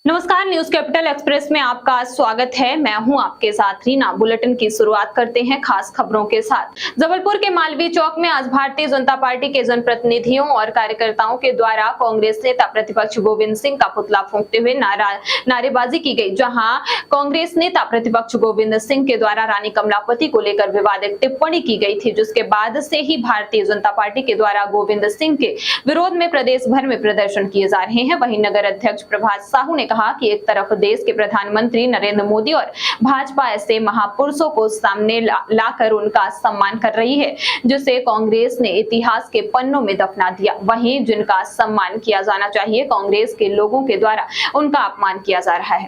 नमस्कार, news capital express में आपका स्वागत है। मैं हूं आपके साथ रीना। बुलेटिन की शुरुआत करते हैं खास खबरों के साथ। जबलपुर के मालवीय चौक में आज भारतीय जनता पार्टी के जनप्रतिनिधियों और कार्यकर्ताओं के द्वारा कांग्रेस नेता प्रतिपक्ष गोविंद सिंह का पुतला फूंकते हुए नारेबाजी की गई, जहां कांग्रेस नेता प्रतिपक्ष गोविंद सिंह के द्वारा रानी कमलापति को लेकर विवादित टिप्पणी की गई थी, जिसके बाद से ही भारतीय जनता पार्टी के द्वारा गोविंद सिंह के विरोध में प्रदेश भर में प्रदर्शन किए जा रहे हैं। वहीं नगर अध्यक्ष प्रभात साहू ने कहा कि एक तरफ देश के प्रधानमंत्री नरेंद्र मोदी और भाजपा ऐसे महापुरुषों को सामने लाकर उनका सम्मान कर रही है, जिसे कांग्रेस ने इतिहास के पन्नों में दफना दिया। वहीं जिनका सम्मान किया जाना चाहिए, कांग्रेस के लोगों के द्वारा उनका अपमान किया जा रहा है।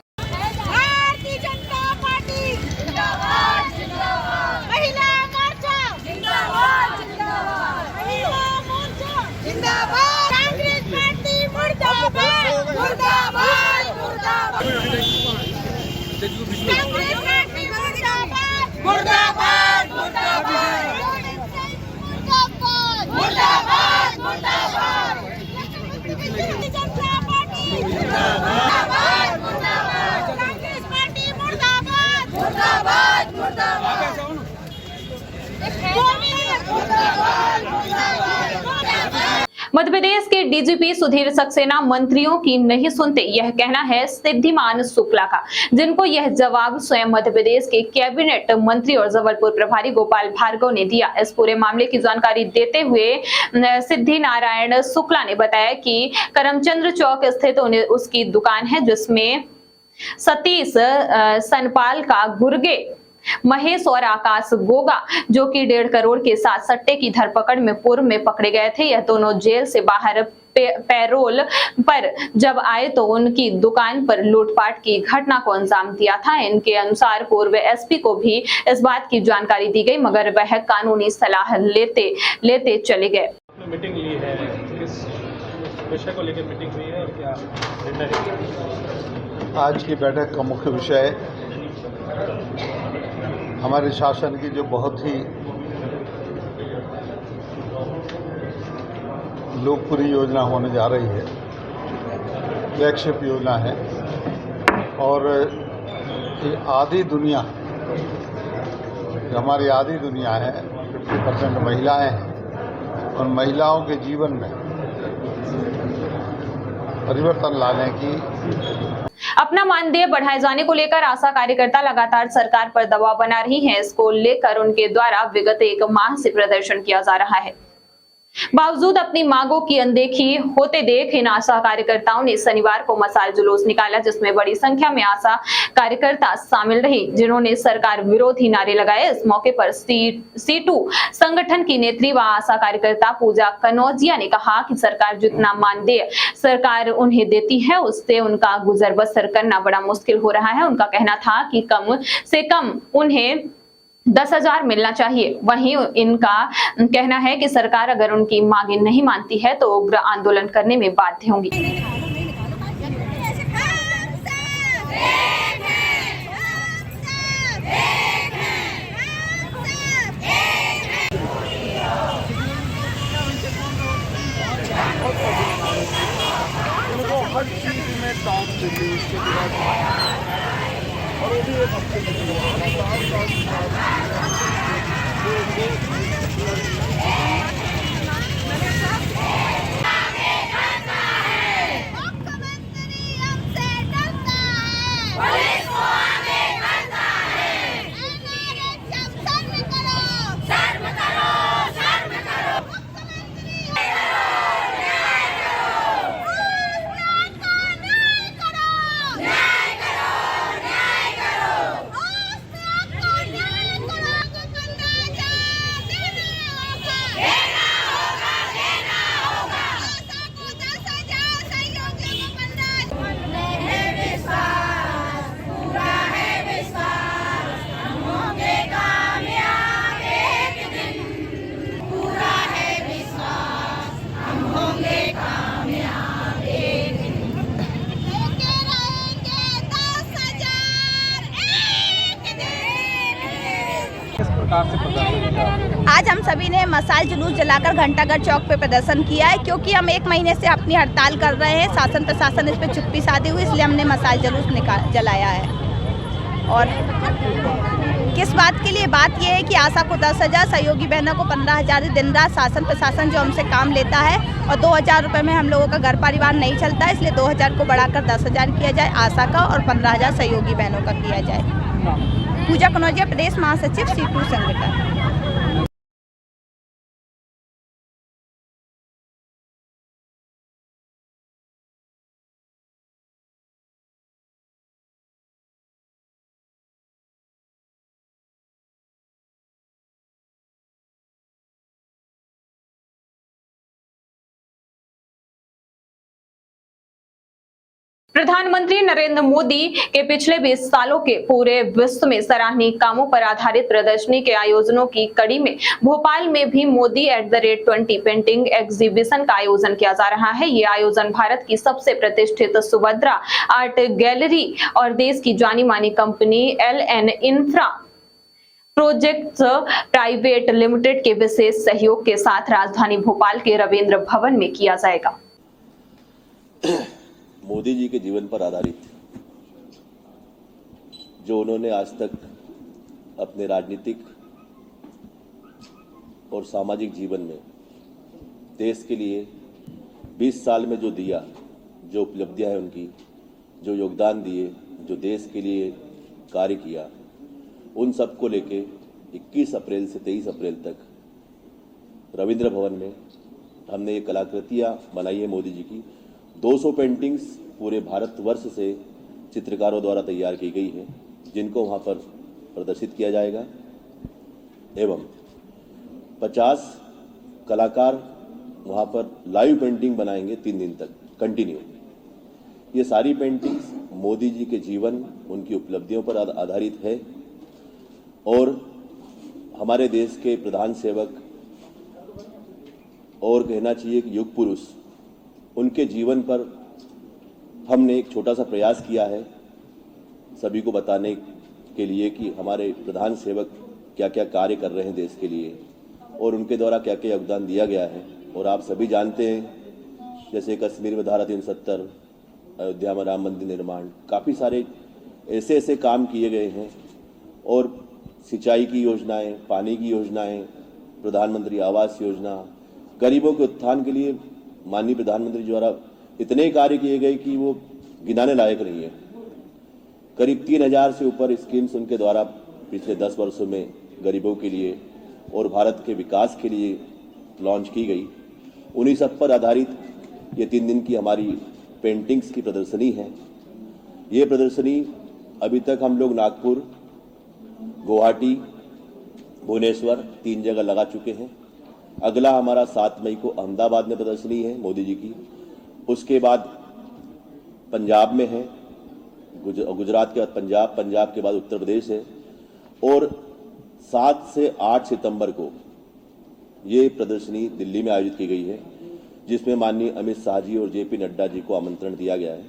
मध्य प्रदेश के डीजीपी सुधीर सक्सेना मंत्रियों की नहीं सुनते, यह कहना है सिद्धिमान शुक्ला का, जिनको यह जवाब स्वयं मध्य प्रदेश के कैबिनेट मंत्री और जबलपुर प्रभारी गोपाल भार्गव ने दिया। इस पूरे मामले की जानकारी देते हुए सिद्धि नारायण शुक्ला ने बताया कि करमचंद्र चौक स्थित उसकी दुकान है, जिसमें सतीश सनपाल का गुर्गे महेश और आकाश गोगा, जो कि 1.5 करोड़ के साथ सट्टे की धरपकड़ में पूर्व में पकड़े गए थे, यह दोनों जेल से बाहर पैरोल पर जब आए तो उनकी दुकान पर लूटपाट की घटना को अंजाम दिया था। इनके अनुसार पूर्व एसपी को भी इस बात की जानकारी दी गई, मगर वह कानूनी सलाह लेते चले गए। मीटिंग ली है, किस विषय को लेकर मीटिंग हुई है और क्या निर्णय? आज की बैठक का मुख्य विषय हमारे शासन की जो बहुत ही लोकप्रिय योजना होने जा रही है, फ्लैगशिप योजना है, और ये आधी दुनिया, जो हमारी आधी दुनिया है, 50% महिलाएं हैं, और महिलाओं के जीवन में परिवर्तन लाने की अपना मानदेय बढ़ाए जाने को लेकर आशा कार्यकर्ता लगातार सरकार पर दबाव बना रही हैं। इसको लेकर उनके द्वारा विगत 1 माह से प्रदर्शन किया जा रहा है। बावजूद अपनी मांगों की अनदेखी होते देख इन आशा कार्यकर्ताओं ने शनिवार को मशाल जुलूस निकाला, जिसमें बड़ी संख्या में आशा कार्यकर्ता शामिल रही, जिन्होंने सरकार विरोधी नारे लगाए। इस मौके पर C2 संगठन की नेत्री व आशा कार्यकर्ता पूजा कनौजिया ने कहा कि सरकार जितना मानदेय सरकार उन्हें देती है, उससे उनका गुजर बसर करना बड़ा मुश्किल हो रहा है। उनका कहना था कि कम से कम उन्हें 10,000 मिलना चाहिए। वहीं इनका कहना है कि सरकार अगर उनकी मांगे नहीं मानती है तो उग्र आंदोलन करने में बाध्य होंगी। Yeah! सरकार से प्रदर्शन किया? आज हम सभी ने मशाल जुलूस जलाकर घंटाघर चौक पे प्रदर्शन किया है, क्योंकि हम 1 महीने से अपनी हड़ताल कर रहे हैं। शासन प्रशासन इस पे चुप्पी साधी हुई, इसलिए हमने मशाल जुलूस जलाया है। और किस बात के लिए? बात यह है कि आशा को 10,000, सहयोगी बहनों को 15,000 दिन रात शासन प्रशासन जो हमसे काम लेता है, और 2,000 रुपये में हम लोगों का घर परिवार नहीं चलता है, इसलिए 2,000 को बढ़ाकर 10,000 किया जाए आशा का, और 15,000 सहयोगी बहनों का किया जाए। पूजा कनौजिया, प्रदेश महासचिव सीटू संगठन। प्रधानमंत्री नरेंद्र मोदी के पिछले 20 सालों के पूरे विश्व में सराहनीय कामों पर आधारित प्रदर्शनी के आयोजनों की कड़ी में भोपाल में भी मोदी @20 पेंटिंग एग्जीबिशन का आयोजन किया जा रहा है। ये आयोजन भारत की सबसे प्रतिष्ठित सुभद्रा आर्ट गैलरी और देश की जानी मानी company LN infra projects private limited के विशेष सहयोग के साथ राजधानी भोपाल के रविंद्र भवन में किया जाएगा। मोदी जी के जीवन पर आधारित जो उन्होंने आज तक अपने राजनीतिक और सामाजिक जीवन में देश के लिए 20 साल में जो दिया, जो उपलब्धियां हैं उनकी, जो योगदान दिए, जो देश के लिए कार्य किया, उन सब को लेके 21 अप्रैल से 23 अप्रैल तक रविंद्र भवन में हमने ये कलाकृतियाँ बनाई है मोदी जी की। 200 पेंटिंग्स पूरे भारतवर्ष से चित्रकारों द्वारा तैयार की गई है, जिनको वहाँ पर प्रदर्शित किया जाएगा, एवं 50 कलाकार वहाँ पर लाइव पेंटिंग बनाएंगे 3 दिन तक कंटिन्यू। ये सारी पेंटिंग्स मोदी जी के जीवन, उनकी उपलब्धियों पर आधारित है, और हमारे देश के प्रधान सेवक और कहना चाहिए कि युग पुरुष, उनके जीवन पर हमने एक छोटा सा प्रयास किया है सभी को बताने के लिए कि हमारे प्रधान सेवक क्या क्या कार्य कर रहे हैं देश के लिए, और उनके द्वारा क्या क्या योगदान दिया गया है। और आप सभी जानते हैं, जैसे कश्मीर में धारा 370, अयोध्या में राम मंदिर निर्माण, काफ़ी सारे ऐसे ऐसे काम किए गए हैं, और सिंचाई की योजनाएं, पानी की योजनाएं, प्रधानमंत्री आवास योजना, गरीबों के उत्थान के लिए माननीय प्रधानमंत्री द्वारा इतने कार्य किए गए कि वो गिनाने लायक नहीं है। करीब 3,000 से ऊपर स्कीम्स उनके द्वारा पिछले 10 वर्षों में गरीबों के लिए और भारत के विकास के लिए लॉन्च की गई। उन्हीं सब पर आधारित ये 3 दिन की हमारी पेंटिंग्स की प्रदर्शनी है। ये प्रदर्शनी अभी तक हम लोग नागपुर, गुवाहाटी, भुवनेश्वर 3 जगह लगा चुके हैं। अगला हमारा 7 मई को अहमदाबाद में प्रदर्शनी है मोदी जी की। उसके बाद पंजाब में है, गुजरात के बाद पंजाब, पंजाब के बाद उत्तर प्रदेश है, और 7 से 8 सितंबर को ये प्रदर्शनी दिल्ली में आयोजित की गई है, जिसमें माननीय अमित शाह जी और JP नड्डा जी को आमंत्रण दिया गया है।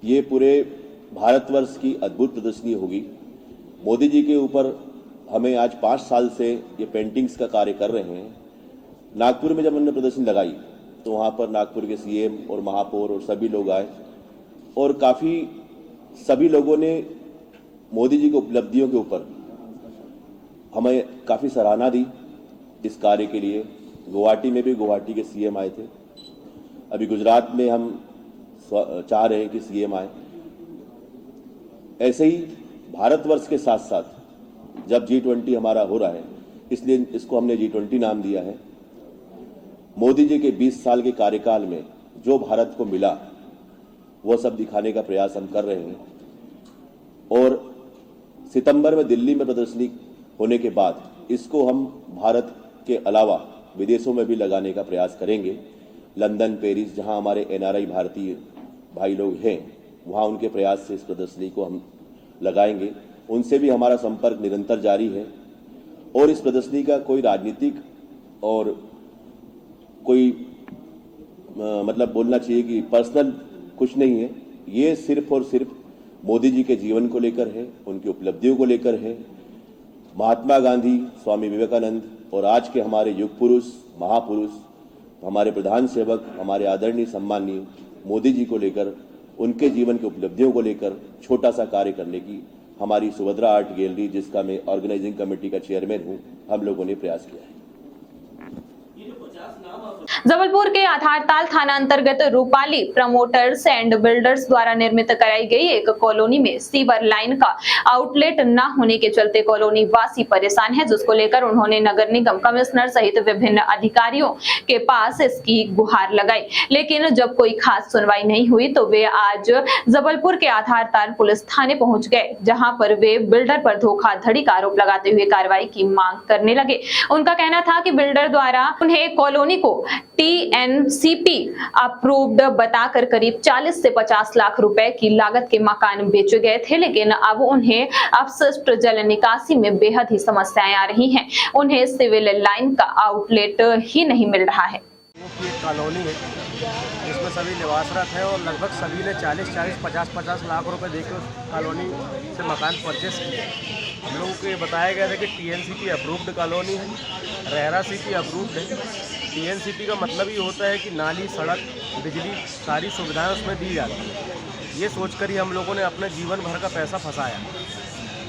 ये पूरे भारतवर्ष की अद्भुत प्रदर्शनी होगी। मोदी जी के ऊपर हमें आज 5 साल से ये पेंटिंग्स का कार्य कर रहे हैं। नागपुर में जब हमने प्रदर्शनी लगाई तो वहाँ पर नागपुर के CM और महापौर और सभी लोग आए, और काफ़ी सभी लोगों ने मोदी जी की उपलब्धियों के ऊपर हमें काफ़ी सराहना दी इस कार्य के लिए। गुवाहाटी में भी गुवाहाटी के CM आए थे। अभी गुजरात में हम चाह रहे हैं कि CM आए। ऐसे ही भारतवर्ष के साथ साथ जब G20 हमारा हो रहा है, इसलिए इसको हमने G20 नाम दिया है। मोदी जी के 20 साल के कार्यकाल में जो भारत को मिला वो सब दिखाने का प्रयास हम कर रहे हैं, और सितंबर में दिल्ली में प्रदर्शनी होने के बाद इसको हम भारत के अलावा विदेशों में भी लगाने का प्रयास करेंगे। लंदन, पेरिस, जहां हमारे NRI भारतीय भाई लोग हैं, वहां उनके प्रयास से इस प्रदर्शनी को हम लगाएंगे। उनसे भी हमारा संपर्क निरंतर जारी है, और इस प्रदर्शनी का कोई राजनीतिक और कोई मतलब बोलना चाहिए कि पर्सनल कुछ नहीं है। ये सिर्फ और सिर्फ मोदी जी के जीवन को लेकर है, उनकी उपलब्धियों को लेकर है। महात्मा गांधी, स्वामी विवेकानंद और आज के हमारे युग पुरुष, महापुरुष, हमारे प्रधान सेवक, हमारे आदरणीय सम्माननीय मोदी जी को लेकर, उनके जीवन की उपलब्धियों को लेकर छोटा सा कार्य करने की हमारी सुभद्रा आर्ट गैलरी, जिसका मैं ऑर्गेनाइजिंग कमेटी का चेयरमैन हूं, हम लोगों ने प्रयास किया है। जबलपुर के आधारताल थाना अंतर्गत रूपाली प्रमोटर्स एंड बिल्डर्स द्वारा निर्मित कराई गई एक कॉलोनी में सीवर लाइन का आउटलेट न होने के चलते कॉलोनी वासी परेशान है, जिसको लेकर उन्होंने नगर निगम कमिश्नर सहित विभिन्न अधिकारियों के पास इसकी गुहार लगाई, लेकिन जब कोई खास सुनवाई नहीं हुई तो वे आज जबलपुर के आधारताल पुलिस थाने पहुंच गए, जहां पर वे बिल्डर पर धोखाधड़ी का आरोप लगाते हुए कार्रवाई की मांग करने लगे। उनका कहना था कि बिल्डर द्वारा उन्हें कॉलोनी को TNCP अप्रूव्ड बताकर करीब 40 से 50 लाख रुपए की लागत के मकान बेचे गए थे, लेकिन अब उन्हें अपशिष्ट जल निकासी में बेहद ही समस्याएं आ रही हैं। उन्हें सिविल लाइन का आउटलेट ही नहीं मिल रहा है। एक कॉलोनी है जिसमें सभी निवासरत हैं और लगभग सभी ने 40-50 लाख रुपए देकर उस कॉलोनी से मकान परचेस किए। हम लोगों को ये बताया गया था कि TNCP अप्रूव्ड कॉलोनी है, रेरा CP अप्रूव्ड है। TNCP का मतलब ये होता है कि नाली, सड़क, बिजली, सारी सुविधाएं उसमें दी जाती हैं। ये सोचकर ही हम लोगों ने अपने जीवन भर का पैसा फंसाया।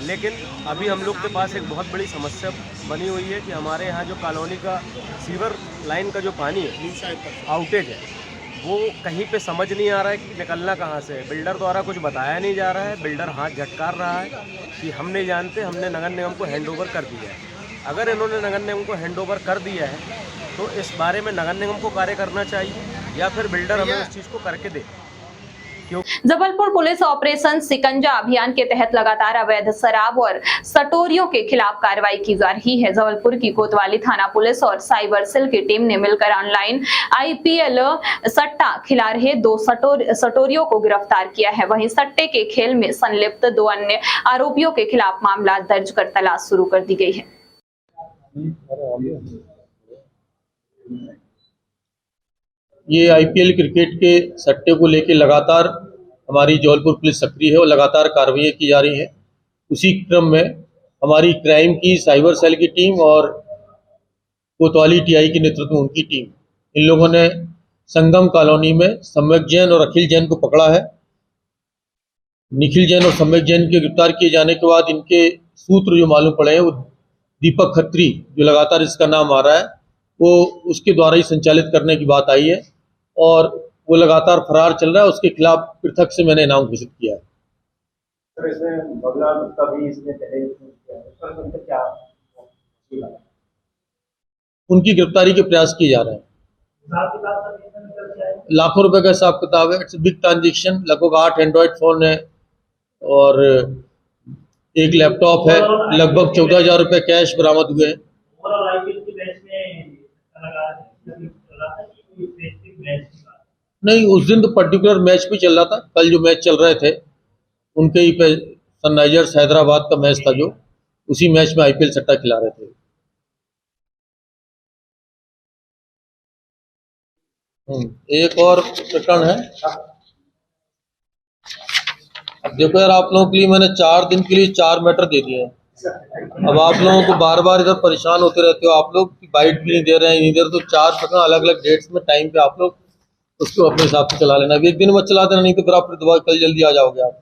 लेकिन अभी हम लोग के पास एक बहुत बड़ी समस्या बनी हुई है कि हमारे यहाँ जो कॉलोनी का सीवर लाइन का जो पानी है, आउटेज है, वो कहीं पे समझ नहीं आ रहा है कि निकलना कहाँ से है। बिल्डर द्वारा कुछ बताया नहीं जा रहा है, बिल्डर हाथ झटकार रहा है कि हम नहीं जानते, हमने नगर निगम को हैंडओवर कर दिया है। अगर इन्होंने नगर निगम को हैंडओवर कर दिया है तो इस बारे में नगर निगम को कार्य करना चाहिए या फिर बिल्डर हमें उस चीज़ को करके दे। जबलपुर पुलिस ऑपरेशन सिकंजा अभियान के तहत लगातार अवैध शराब और सटोरियों के खिलाफ कार्रवाई की जा रही है। जबलपुर की कोतवाली थाना पुलिस और साइबर सेल की टीम ने मिलकर ऑनलाइन IPL सट्टा खिला रहे 2 सटोरियों को गिरफ्तार किया है। वहीं सट्टे के खेल में संलिप्त 2 अन्य आरोपियों के खिलाफ मामला दर्ज कर तलाश शुरू कर दी गई है। ये IPL क्रिकेट के सट्टे को लेकर लगातार हमारी जबलपुर पुलिस सक्रिय है और लगातार कार्रवाई की जा रही है। उसी क्रम में हमारी क्राइम की साइबर सेल की टीम और कोतवाली TI के नेतृत्व में उनकी टीम, इन लोगों ने संगम कॉलोनी में सम्यक जैन और अखिल जैन को पकड़ा है। निखिल जैन और सम्यक जैन के गिरफ्तार किए जाने के बाद इनके सूत्र जो मालूम पड़े हैं, वो दीपक खत्री जो लगातार इसका नाम आ रहा है, वो उसके द्वारा ही संचालित करने की बात आई है और वो लगातार फरार चल रहा है। उसके खिलाफ पृथक से मैंने इनाम घोषित किया है। सर, इसमें बगला का भी इसमें पहले क्या उनकी गिरफ्तारी के प्रयास किए जा रहे हैं। लाखों रुपए का हिसाब किताब है। It's big transaction. लगभग 8 एंड्रॉयड फोन है और एक लैपटॉप है। लगभग 14,000 रुपए कैश बरामद हुए हैं। नहीं, उस दिन तो पर्टिकुलर मैच भी चल रहा था। कल जो मैच चल रहे थे उनके ही पे सनराइजर्स हैदराबाद का मैच था, जो उसी मैच में IPL सट्टा खिला रहे थे। एक और प्रकरण है। अब देखो यार, आप लोगों के लिए मैंने 4 दिन के लिए 4 मैटर दे दिए हैं। अब आप लोगों को बार बार इधर परेशान होते रहते हो, आप लोग बाइट भी नहीं दे रहे हैं इधर, तो 4 प्रकरण अलग अलग डेट्स में टाइम पे आप लोग उसको अपने हिसाब से चला लेना। एक दिन में चला देना, नहीं तो फिर आप दोबारा कल जल्दी आ जाओगे आप।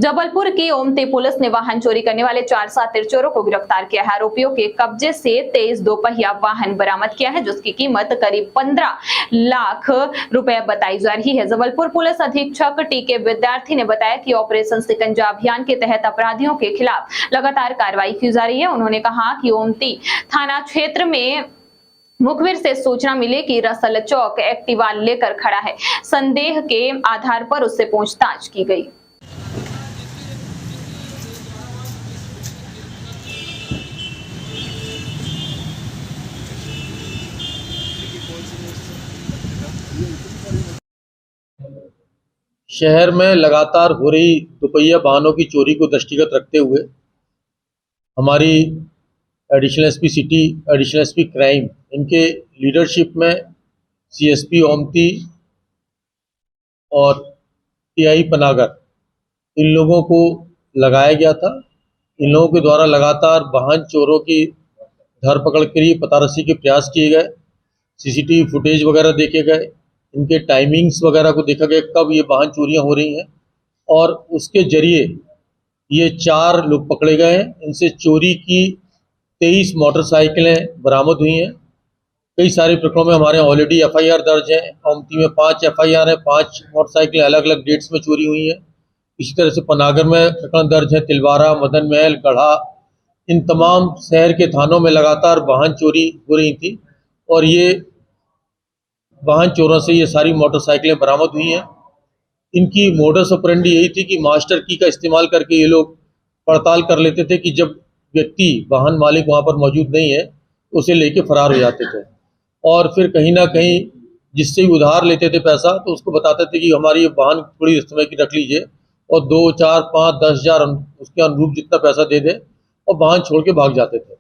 जबलपुर की ओमती पुलिस ने वाहन चोरी करने वाले 4 सातिर चोरों को गिरफ्तार किया है। आरोपियों के कब्जे से 23 दोपहिया वाहन बरामद किया है, जिसकी कीमत करीब 15 लाख रुपए बताई जा रही है। जबलपुर पुलिस अधीक्षक TK विद्यार्थी ने बताया कि ऑपरेशन सिकंजा अभियान के तहत अपराधियों के खिलाफ लगातार कार्रवाई की जा रही है। उन्होंने कहा कि ओमती थाना क्षेत्र में मुखबिर से सूचना मिली कि रसल चौक एक्टिवा लेकर खड़ा है। संदेह के आधार पर उससे पूछताछ की गई। शहर में लगातार हो रही दोपहिया वाहनों की चोरी को दृष्टिगत रखते हुए हमारी additional SP city, additional SP crime, इनके लीडरशिप में CSP ओमती और TI पनागर, इन लोगों को लगाया गया था। इन लोगों के द्वारा लगातार वाहन चोरों की धरपकड़ के लिए पतारसी के प्रयास किए गए, सीसीटीवी फुटेज वगैरह देखे गए, इनके टाइमिंग्स वगैरह को देखा गया कब ये वाहन चोरियां हो रही हैं, और उसके जरिए ये 4 लोग पकड़े गए हैं। इनसे चोरी की 23 मोटरसाइकिलें बरामद हुई हैं। कई सारे प्रकरणों में हमारे यहाँ ऑलरेडी FIR दर्ज है। औमती में 5 FIR है, 5 मोटरसाइकिलें अलग अलग डेट्स में चोरी हुई हैं। इसी तरह से पनागर में प्रकरण दर्ज है, तिलवारा, मदन महल, गढ़ा, इन तमाम शहर के थानों में लगातार वाहन चोरी हो रही थी और ये वाहन चोरों से ये सारी मोटरसाइकिलें बरामद हुई हैं। इनकी मोडस ऑपरेंडी यही थी कि मास्टर की का इस्तेमाल करके ये लोग पड़ताल कर लेते थे कि जब व्यक्ति वाहन मालिक वहाँ पर मौजूद नहीं है उसे लेके फरार हो जाते थे, और फिर कहीं ना कहीं जिससे ही उधार लेते थे पैसा तो उसको बताते थे कि हमारी ये वाहन थोड़ी समय की रख लीजिए और 2, 4, 5, 10 हज़ार उसके अनुरूप जितना पैसा दे दे और वाहन छोड़ के भाग जाते थे।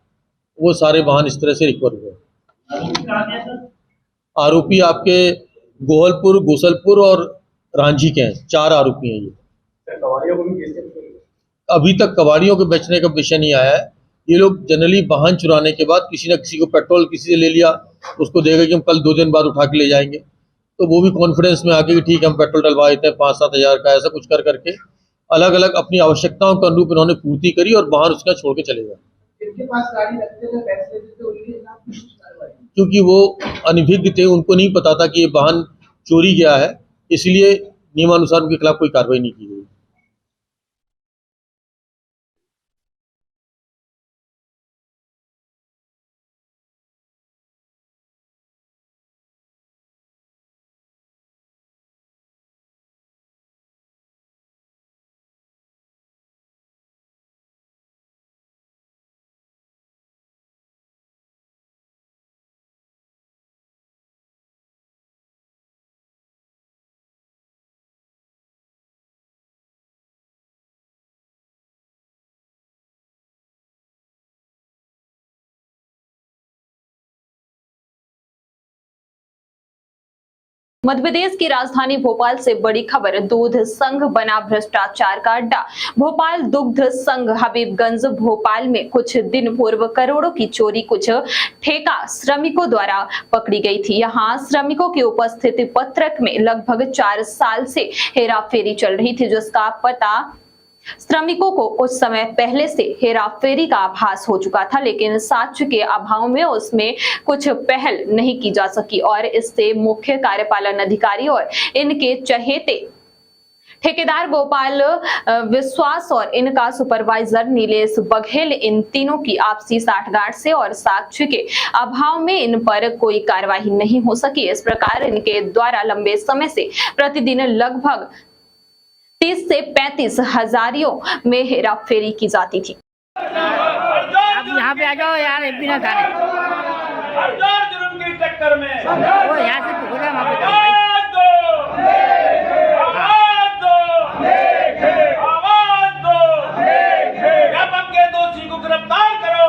वो सारे वाहन इस तरह से रिकवर हुए। आरोपी आपके गोहलपुर, गोसलपुर और रांझी के हैं, 4 आरोपी हैं ये। कबाड़ियों को भी कैसे अभी तक कबाड़ियों के बेचने का विषय नहीं आया है। ये लोग जनरली वाहन चुराने के बाद किसी न किसी को पेट्रोल किसी से ले लिया, उसको देगा कि हम कल 2 दिन बाद उठा के ले जाएंगे, तो वो भी कॉन्फिडेंस में आके कि ठीक है हम पेट्रोल डलवा देते हैं 5-7 हज़ार का, ऐसा कुछ कर करके अलग अलग अपनी आवश्यकताओं के अनुरूप इन्होंने पूर्ति करी और वाहन उसका छोड़ के चले गए। इनके पास गाड़ी रखते थे, पैसे देते थे, उनके खिलाफ कुछ कार्रवाई? क्योंकि वो अनभिज्ञ थे, उनको नहीं पता था कि ये वाहन चोरी गया है, इसलिए नियमानुसार उनके खिलाफ कोई कार्रवाई नहीं की गई। मध्य प्रदेश की राजधानी भोपाल से बड़ी खबर। दूध संघ बना भ्रष्टाचार का अड्डा। भोपाल दुग्ध संघ हबीबगंज भोपाल में कुछ दिन पूर्व करोड़ों की चोरी कुछ ठेका श्रमिकों द्वारा पकड़ी गई थी। यहां श्रमिकों की उपस्थिति पत्रक में लगभग 4 साल से हेराफेरी चल रही थी, जिसका पता श्रमिकों को कुछ समय पहले से हेराफेरी का आभास हो चुका था, लेकिन साक्ष्य के अभाव में उसमें कुछ पहल नहीं की जा सकी और इससे मुख्य कार्यपालन अधिकारी और इनके चहेते ठेकेदार गोपाल विश्वास और इनका सुपरवाइजर नीलेश बघेल, इन तीनों की आपसी साठगांठ से और साक्ष्य के अभाव में इन पर कोई कार्रवाई नहीं हो सकी। इस प्रकार इनके द्वारा लंबे समय से प्रतिदिन लगभग 30 से 35 हजारियों में हेराफेरी की जाती थी। आप यहाँ पे आ जाओ यार, बिना खाने जुर्म की टक्कर में वो यहाँ से टुकड़ा वहाँ पे आवाज दो, व्यापक के दोषी को गिरफ्तार करो,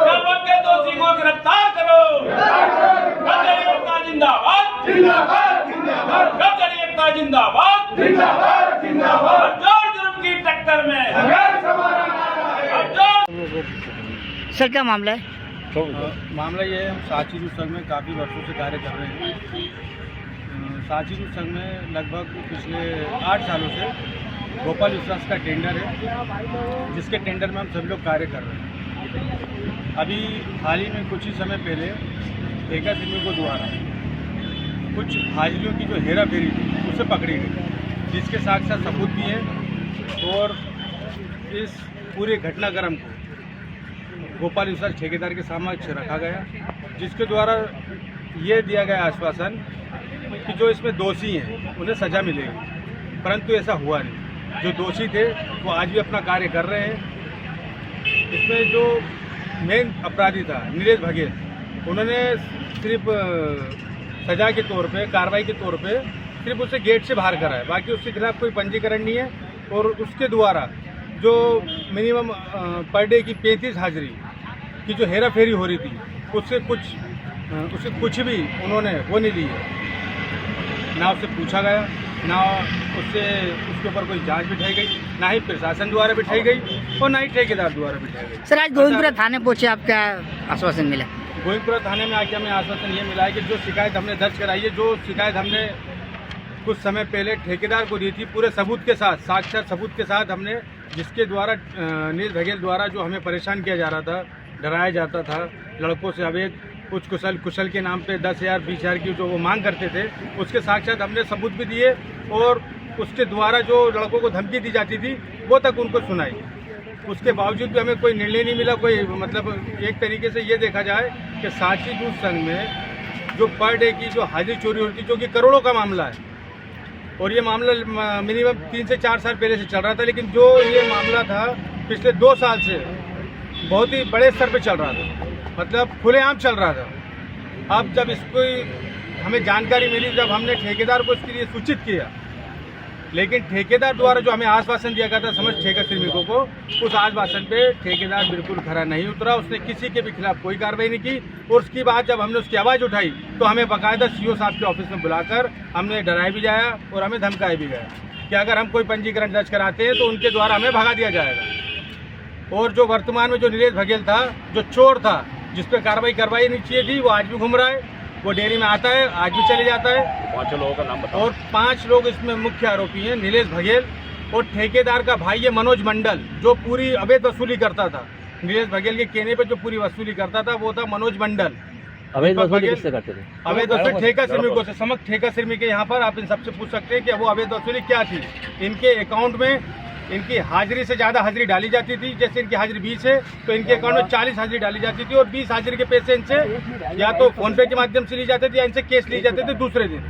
व्यापक के दोषी को गिरफ्तार करो। जिंदाबाद जिंदाबाद जिंदाबाद जिंदाबाद जिंदाबाद जिंदाबाद। जुर्म की टक्कर में सर क्या मामला है? मामला ये है, हम सांची दूध संघ में काफ़ी वर्षों से कार्य कर रहे हैं। सांची दूध संघ में लगभग पिछले 8 सालों से गोपाल विश्वास का टेंडर है, जिसके टेंडर में हम सभी लोग कार्य कर रहे हैं। अभी हाल ही में कुछ ही समय पहले ठेका श्रमिकों द्वारा कुछ हाजिरियों की जो हेरा फेरी थी उसे पकड़ी गई, जिसके साथ साथ सबूत भी है और इस पूरे घटनाक्रम को गोपाल विश्वास ठेकेदार के समक्ष रखा गया, जिसके द्वारा ये दिया गया आश्वासन कि जो इसमें दोषी हैं उन्हें सज़ा मिलेगी, परंतु ऐसा हुआ नहीं। जो दोषी थे वो आज भी अपना कार्य कर रहे हैं। इसमें जो मेन अपराधी था नीलेश बघेल, उन्होंने सिर्फ सजा के तौर पे, कार्रवाई के तौर पे सिर्फ उसे गेट से बाहर करा है, बाकी उसके खिलाफ कोई पंजीकरण नहीं है। और उसके द्वारा जो मिनिमम पर डे की 35 हाजिरी की जो हेरा फेरी हो रही थी उससे कुछ भी उन्होंने वो नहीं ली है। ना उससे पूछा गया, ना उसके ऊपर कोई जांच बिठाई गई, ना ही प्रशासन द्वारा बिठाई गई और ना ही ठेकेदार द्वारा बिठाई गई। सर आज गोविंदपुरा थाने पहुंचे, आप क्या आश्वासन मिला? गोविंदपुरा थाने में आके हमें आश्वासन ये मिला है कि जो शिकायत हमने दर्ज कराई है, जो शिकायत हमने कुछ समय पहले ठेकेदार को दी थी, पूरे सबूत के साथ, साक्षात सबूत के साथ हमने, जिसके द्वारा नील बघेल द्वारा जो हमें परेशान किया जा रहा था, डराया जाता था, लड़कों से अवैध कुछ कुशल के नाम पे 10,000 20,000 की जो वो मांग करते थे, उसके साक्षात हमने सबूत भी दिए और उसके द्वारा जो लड़कों को धमकी दी जाती थी वो तक उनको सुनाई। उसके बावजूद भी हमें कोई निर्णय नहीं मिला। कोई मतलब एक तरीके से ये देखा जाए कि साक्षी दूध संघ में जो पर डे की जो हाजिरी चोरी होती, जो कि करोड़ों का मामला है, और ये मामला मिनिमम 3 से 4 साल पहले से चल रहा था, लेकिन जो ये मामला था पिछले 2 साल से बहुत ही बड़े स्तर पे चल रहा था, मतलब खुलेआम चल रहा था। अब जब इसको हमें जानकारी मिली, जब हमने ठेकेदार को इसके लिए सूचित किया, लेकिन ठेकेदार द्वारा जो हमें आश्वासन दिया गया था समस्त ठेका श्रमिकों को, उस आश्वासन पे ठेकेदार बिल्कुल खरा नहीं उतरा। उसने किसी के भी खिलाफ कोई कार्रवाई नहीं की और उसकी बाद जब हमने उसकी आवाज़ उठाई तो हमें बाकायदा सीओ साहब के ऑफिस में बुलाकर हमने डराया भी जाया और हमें धमकाया भी गया कि अगर हम कोई पंजीकरण दर्ज कराते हैं तो उनके द्वारा हमें भगा दिया जाएगा। और जो वर्तमान में जो नीलेश बघेल था, जो चोर था, जिस पर कार्रवाई करवाई नहीं चाहिए थी, वो आज भी घूम रहा है, वो डेयरी में आता है, आज भी चले जाता है। 5 लोगों का नाम बताओ। और 5 लोग इसमें मुख्य आरोपी हैं, नीलेश बघेल और ठेकेदार का भाई है मनोज मंडल, जो पूरी अवैध वसूली करता था। नीलेश बघेल के कहने पे जो पूरी वसूली करता था वो था मनोज मंडल। अवैध वसूली किससे करते थे? अवैध वसूली ठेका श्रमिकों से, समस्त ठेका श्रमिक यहाँ पर आप इन सबसे पूछ सकते हैं कि वो अवैध वसूली क्या थी। इनके अकाउंट में इनकी हाजिरी से ज़्यादा हाजिरी डाली जाती थी। जैसे इनकी हाजिरी 20 है तो इनके अकाउंट में 40 हाजिरी डाली जाती थी और 20 हाजिरी के पैसे इनसे या तो फोनपे के माध्यम से ली जाते थे या इनसे केस लिए जाते थे दूसरे दिन,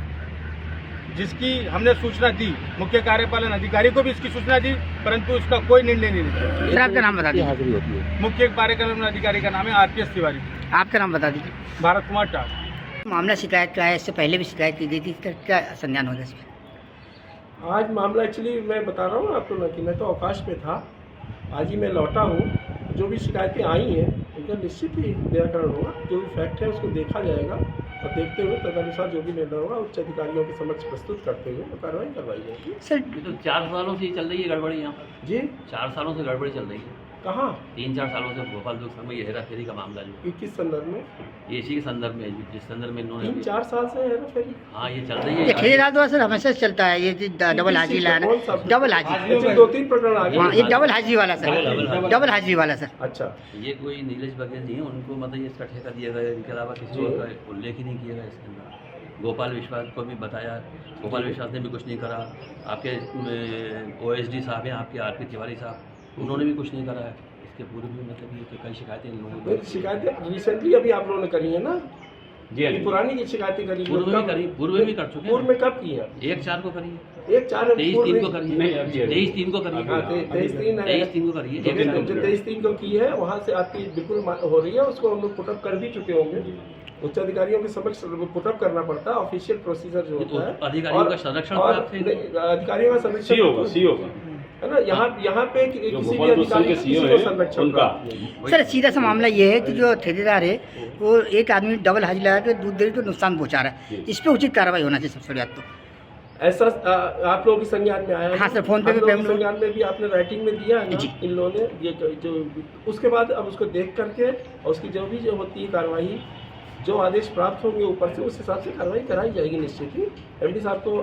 जिसकी हमने सूचना दी, मुख्य कार्यपालन अधिकारी को भी इसकी सूचना दी, परंतु इसका कोई निर्णय नहीं लिया। सर आपका नाम बता दीजिए। हाजिरी होती है। मुख्य कार्यपालन अधिकारी का नाम है RPS तिवारी। आपका नाम बता दीजिए। भारत कुमार टाट। मामला शिकायत का है, इससे पहले भी शिकायत की गई थी, इसका क्या संज्ञान होगा इसमें? आज मामला एक्चुअली मैं बता रहा हूँ आपको ना कि मैं तो अवकाश पे था, आज ही मैं लौटा हूँ। जो भी शिकायतें आई हैं उनका निश्चित ही निराकरण होगा। जो भी फैक्ट है उसको देखा जाएगा और देखते हुए तदनुसार जो भी निर्णय होगा उच्च अधिकारियों के समक्ष प्रस्तुत करते हुए तो कार्रवाई करवाई जाएगी। सर ये तो 4 सालों से चल रही है गड़बड़ी यहाँ पर। जी 4 सालों से गड़बड़ी चल रही है। कहाँ? 3-4 सालों से भोपाल दुख संघ में ये हेरा फेरी का मामला जो किस संदर्भ में? ये इसी के संदर्भ में, जिस संदर्भ में इन्होंने 3-4 साल से है ना फिर? हाँ ये चल रही ये है। ठेकेदार द्वारा सर हमेशा से चलता है ये डबल हाजिरी लाना, डबल हाजिरी। 2-3 प्रकरण आ हाँ गए। ये डबल हाजिरी वाला सर, डबल हाजिरी वाला सर। अच्छा, ये कोई नीलेश बघेल नहीं है, उनको मतलब इसका ठेका दिया गया, इनके अलावा किसी और का उल्लेख ही नहीं किया गया इसके अंदर। गोपाल विश्वास को भी बताया, गोपाल विश्वास ने भी कुछ नहीं करा। आपके OSD साहब हैं, आपके RP तिवारी साहब, उन्होंने भी कुछ नहीं करा है। इसके पूर्व भी मतलब ये कई शिकायतें इन लोगों नहीं, शिकायतें रिसेंटली अभी आप लोगों ने करी है ना? जी ये पुरानी की शिकायतें करी पूर्व में करी, पूर्व में भी कर चुके हैं। पूर्व में कब की है? 1-4 को करी है, 1-4 23-3 को करी है, 23-3 को करी है, 23-3 को करी है। जो 23-3 को की है वहाँ से आपकी बिल्कुल हो रही है, उसको हम लोग पुटअप कर भी चुके होंगे। उच्च अधिकारियों के समक्ष पुटअप करना पड़ता है, ऑफिशियल प्रोसीजर जो होता है। अधिकारियों का संरक्षण अधिकारियों का संरक्षण है ना। यहाँ पे किसी भी अधिकारी को संरक्षण का। सर सीधा सा मामला ये है कि जो ठेकेदार है वो एक आदमी डबल हाजिरी लगा के दूध डेयरी को नुकसान पहुंचा रहा है, इस पे उचित कार्रवाई होना चाहिए सबसे ज्यादा। तो ऐसा आप लोगों की संज्ञान में आया है? हाँ सर, फोन पे भी पेमेंट संज्ञान में भी आपने राइटिंग में दिया है ना इन लोगों ने। ये जो उसके बाद अब उसको देख करके और उसकी जो भी जो होती है कार्रवाई, जो आदेश प्राप्त होंगे ऊपर से, उस हिसाब से कार्रवाई कराई जाएगी निश्चित ही। MD साहब को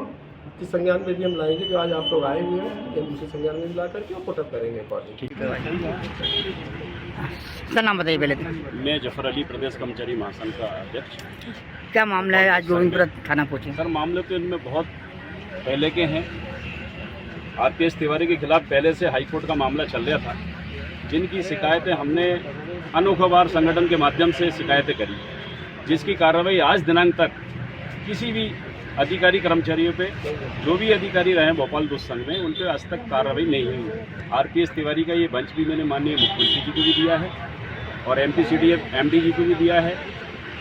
की संज्ञान में भी हम लाएंगे, जो आज आप लोग आए हुए हैं, या दूसरे संज्ञान में भी ला करके और पुटअप करेंगे अकॉर्डिंग। सर नाम बताइए पहले तो। मैं जफर अली, प्रदेश कर्मचारी महासंघ का अध्यक्ष। क्या मामला है, आज गोविंदपुरा थाना पहुँचे? सर मामले तो इनमें बहुत पहले के हैं। RPS तिवारी के खिलाफ पहले से हाईकोर्ट का मामला चल रहा था, जिनकी शिकायतें हमने अनोखबार संगठन के माध्यम से शिकायतें करी, जिसकी कार्रवाई आज दिनांक तक किसी भी अधिकारी कर्मचारियों पे, जो भी अधिकारी रहे भोपाल दुख संघ में, उन पर आज तक कार्रवाई नहीं हुई। RPS तिवारी का ये बेंच भी मैंने माननीय मुख्यमंत्री जी को भी दिया है और MPCDF MD जी को भी दिया है,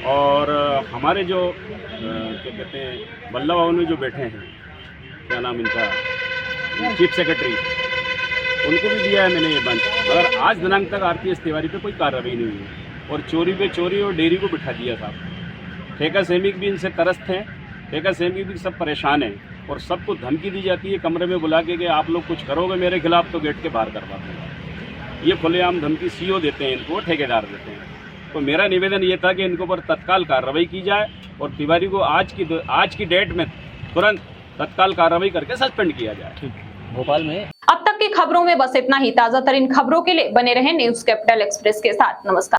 और हमारे जो क्या कहते हैं बल्ला भवन में जो बैठे हैं, क्या नाम इनका, चीफ सेक्रेटरी, उनको भी दिया है मैंने ये बेंच। अगर आज दिनांक तक RPS तिवारी पे कोई कार्रवाई नहीं हुई है और चोरी पे चोरी और डेयरी को बिठा दिया साहब। ठेका श्रमिक भी इनसे त्रस्त हैं, ठेका श्रमिक भी सब परेशान हैं। और सबको धमकी दी जाती है कमरे में बुला के कि आप लोग कुछ करोगे मेरे खिलाफ तो गेट के बाहर करवा दूंगा। ये खुलेआम धमकी सीओ देते हैं इनको, ठेकेदार देते हैं। तो मेरा निवेदन ये था कि इनको पर तत्काल कार्रवाई की जाए और तिवारी को आज की डेट में तुरंत तत्काल कार्रवाई करके सस्पेंड किया जाए। भोपाल में अब तक की खबरों में बस इतना ही। ताजा तरीन खबरों के लिए बने रहें न्यूज कैपिटल एक्सप्रेस के साथ। नमस्कार।